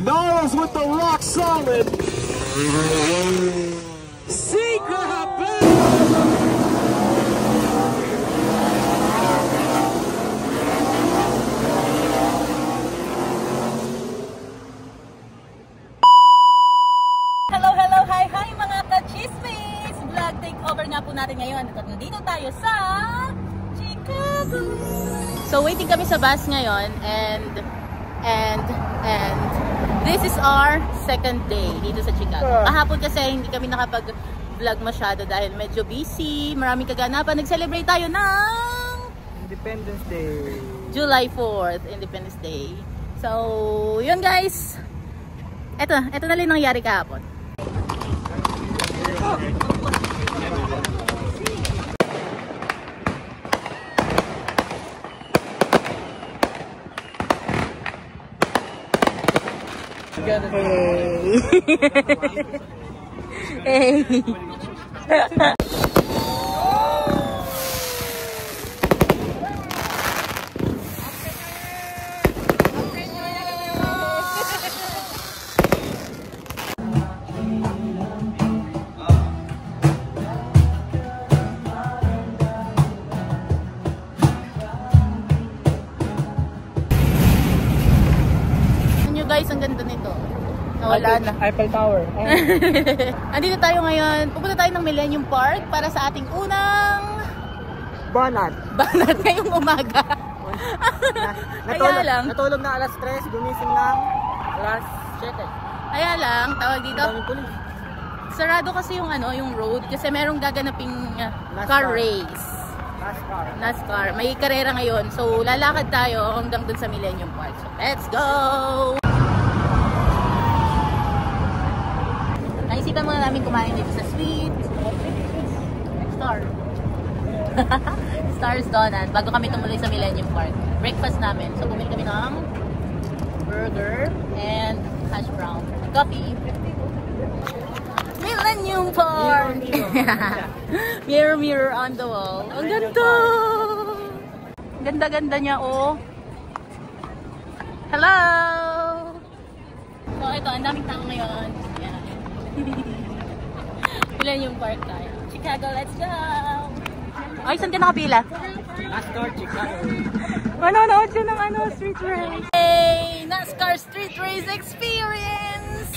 Gnarls with the rock solid. Seeker Hello, hi mga ka-chismis! Vlog takeover nga po natin ngayon. At nandito tayo sa Chicago. So waiting kami sa bus ngayon and this is our second day dito sa Chicago. Kahapon kasi hindi kami nakapag-vlog masyado dahil medyo busy, maraming kaganapan. Nag-celebrate tayo ng Independence Day. July 4th, Independence Day. So, yun guys. Ito na lang nangyari kahapon. Hey. Guys, ang ganda nito. Nawala na. Eiffel Tower. Andito tayo ngayon. Pupunta tayo ng Millennium Park para sa ating unang Banat ngayong umaga. Natulog na alas 3, gumising ng alas 7. Kaya lang, tawag dito. Sarado kasi yung yung road kasi merong gaganaping car race. NASCAR. May karera ngayon. So, lalakad tayo hanggang dun sa Millennium Park. So, let's go! Naisipan muna namin kumain dito sa Sweet Stars Donut bago kami tumuloy sa Millennium Park. Breakfast namin. So, bumili kami ng burger and hash brown. Coffee. Millennium Park! Mirror on the wall. Ang ganda! Ganda-ganda niya, oh. Hello! So, ito, ang daming tao ngayon. Yan. Millennium Park tayo. Chicago, let's go! Ay, saan ka nakapila? NASCAR Chicago. Manonood siya ng street race. Hey! NASCAR Street Race Experience!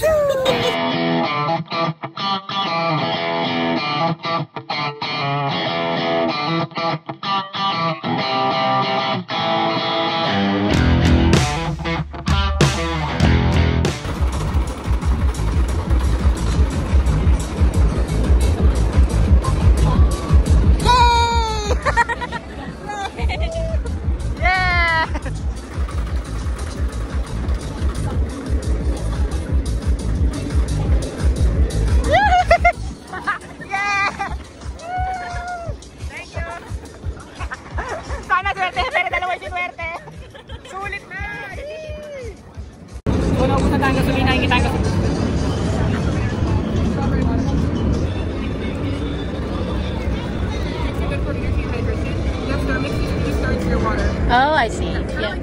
Oh, I see. Yeah.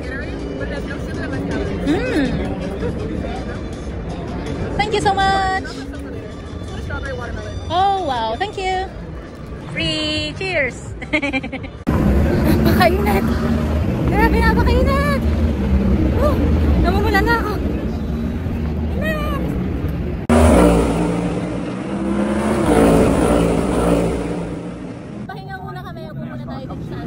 Thank you so much. Oh, wow. Thank you. Free. Cheers. Napakainat. Grabe, napakainat. Namumula na ako. Inat. Pahinga muna kami. Ako muna tayo dito sa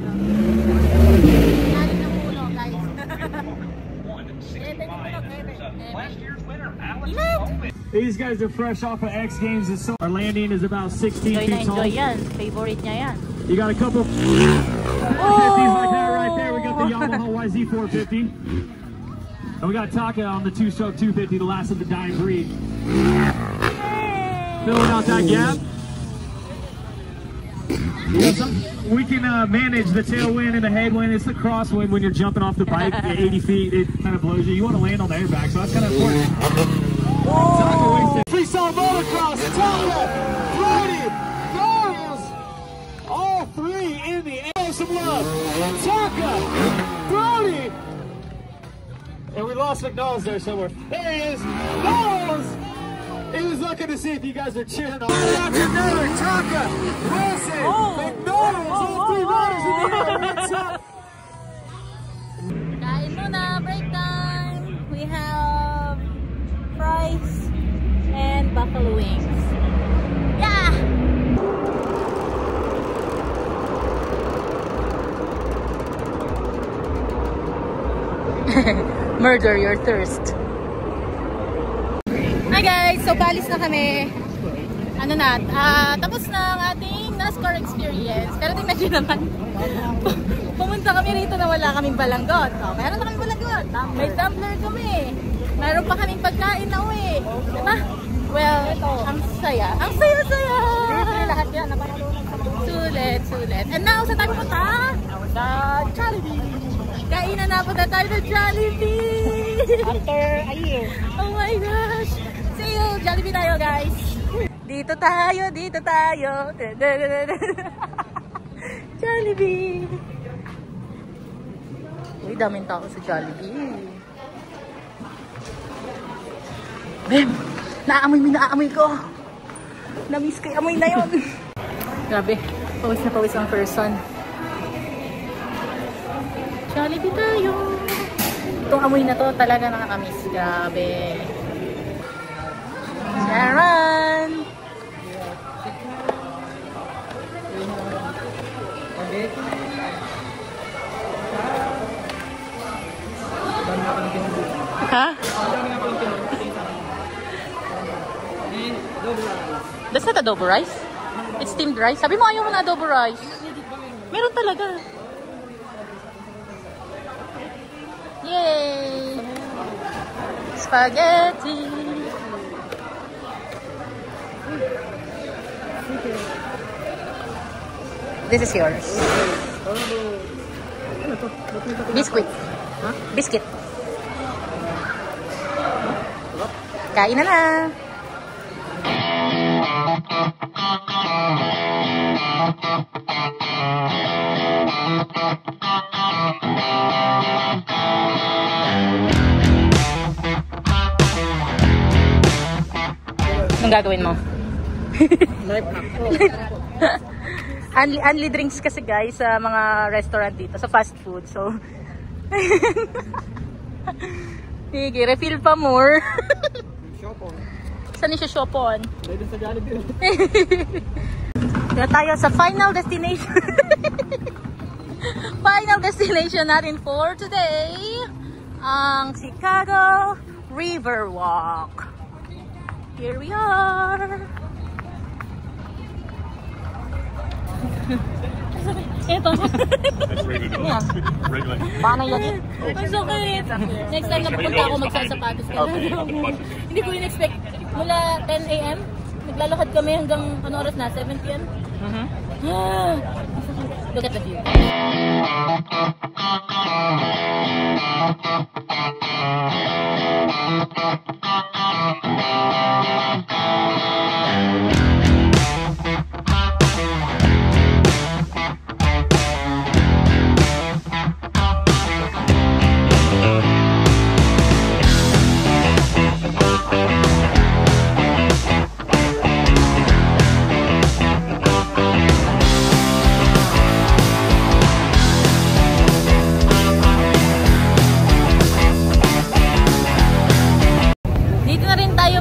These guys are fresh off of X Games. Our landing is about 16 feet tall. Enjoy yan. Favorite niya yan. You got a couple 450s like that right there. We got the Yamaha YZ450. And we got Taka on the 2-stroke 250, the last of the dying breed. Filling out that gap. We can manage the tailwind and the headwind. It's the crosswind when you're jumping off the bike at 80 feet. It kind of blows you. You want to land on the airbag, so that's kind of important. Freestyle motocross, Taka, Brody, Darius, all three in the air. Some love. Taka, Brody, and we lost. Ross McNall's there somewhere. There he is. Knowles! He was looking to see if you guys are cheering on. After Miller, Taka, Wilson, McNall's, all three riders in the air. What's up? Kain muna, break time. We have fries and buffalo wings. Yeah! Murder your thirst. Hi guys! So, balis na kami. Ano na, tapos na ang ating NASCAR experience. Pero tingnan nyo naman, pumunta kami rito na wala kaming balanggot. Oh, meron na kaming balanggot. May tumbler kami. Meron pa kaming pagkain na uwi. Diba? Well, ang saya. Ang saya-saya! Lahat yan. Sulit, sulit. And now, saan tayo punta? Sa Jollibee. Kainan na punta tayo sa Jollibee. After a year. Oh my gosh. See you. Jollibee tayo, guys. Dito tayo, dito tayo. Jollibee. Uy, daming tao sa Jollibee. Bem, naaamoy ko. Na-miss ko yung amoy na yun. Grabe, pawis na pawis ang person. Jollibee tayo. Itong amoy na to talaga nakakamiss. Grabe. Sharon! Ha? That's not adobo rice? It's steamed rice? Sabi mo ayaw mo na adobo rice. Meron talaga. Yay! Spaghetti! This is yours. Biscuit. Huh? Biscuit. Kain na na. Anong gagawin mo? Only drinks kasi guys sa mga restaurant dito, sa fast food. So, sige, refill pa more. Saan siya shopon? Dito sa Jollibee. Dito tayo sa final destination. Final destination natin for today, ang Chicago Riverwalk. Here we are. Ito. Yeah. Paano yan? Ang sakit. Next time na pupunta ako magsasapatos ka. Hindi ko in-expect. Mula 10 a.m. Naglalakad kami hanggang ano oras na? 7 p.m. Look at the view.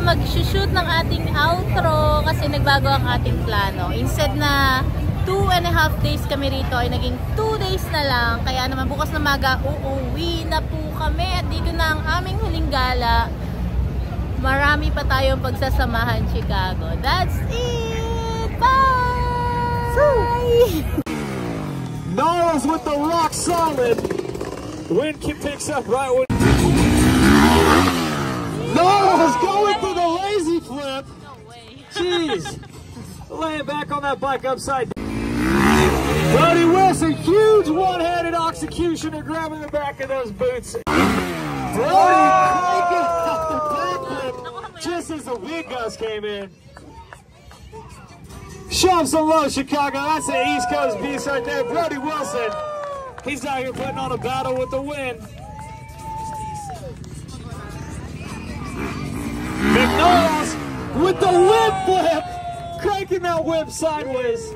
Mag-shoot ng ating outro kasi nagbago ang ating plano. Instead na 2.5 days kami rito ay naging 2 days na lang. Kaya naman bukas na maga uuwi na po kami at dito na ang aming huling gala. Marami pa tayong pagsasamahan, Chicago. That's it! Bye! Knowles with the rock solid. Wind picks up right when Knowles going for the lazy flip. No way. Jeez. Laying back on that bike upside down. Brody Wilson, huge one-handed executioner grabbing the back of those boots. Brody cranking out the backflip just as the wind gust came in. Shove some low, Chicago. That's an East Coast beast right there. Brody Wilson. He's out here putting on a battle with the wind. with the whip flip, cranking that whip sideways.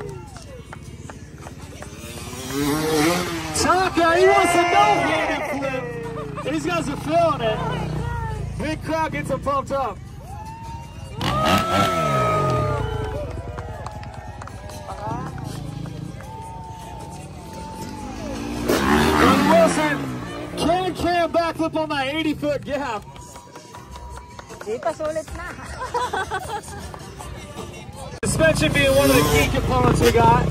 Taka, he wants a no-handed flip. These guys are feeling it. Big crowd gets them pumped up. Wilson, can backflip on that 80-foot gap. Dito, sulit na. Suspension being one of the key components we got.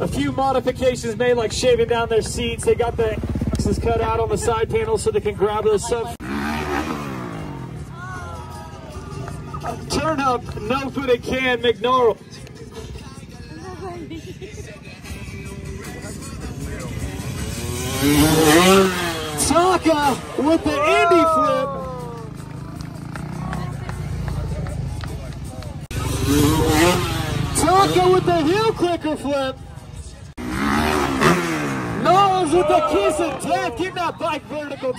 A few modifications made, like shaving down their seats. They got the axles cut out on the side panel so they can grab those stuff. Turn up, no-footed can, McNorrell. Taka with the Indy flip. Taka with the heel clicker flip. Knowles with the kiss of death, getting that bike vertical.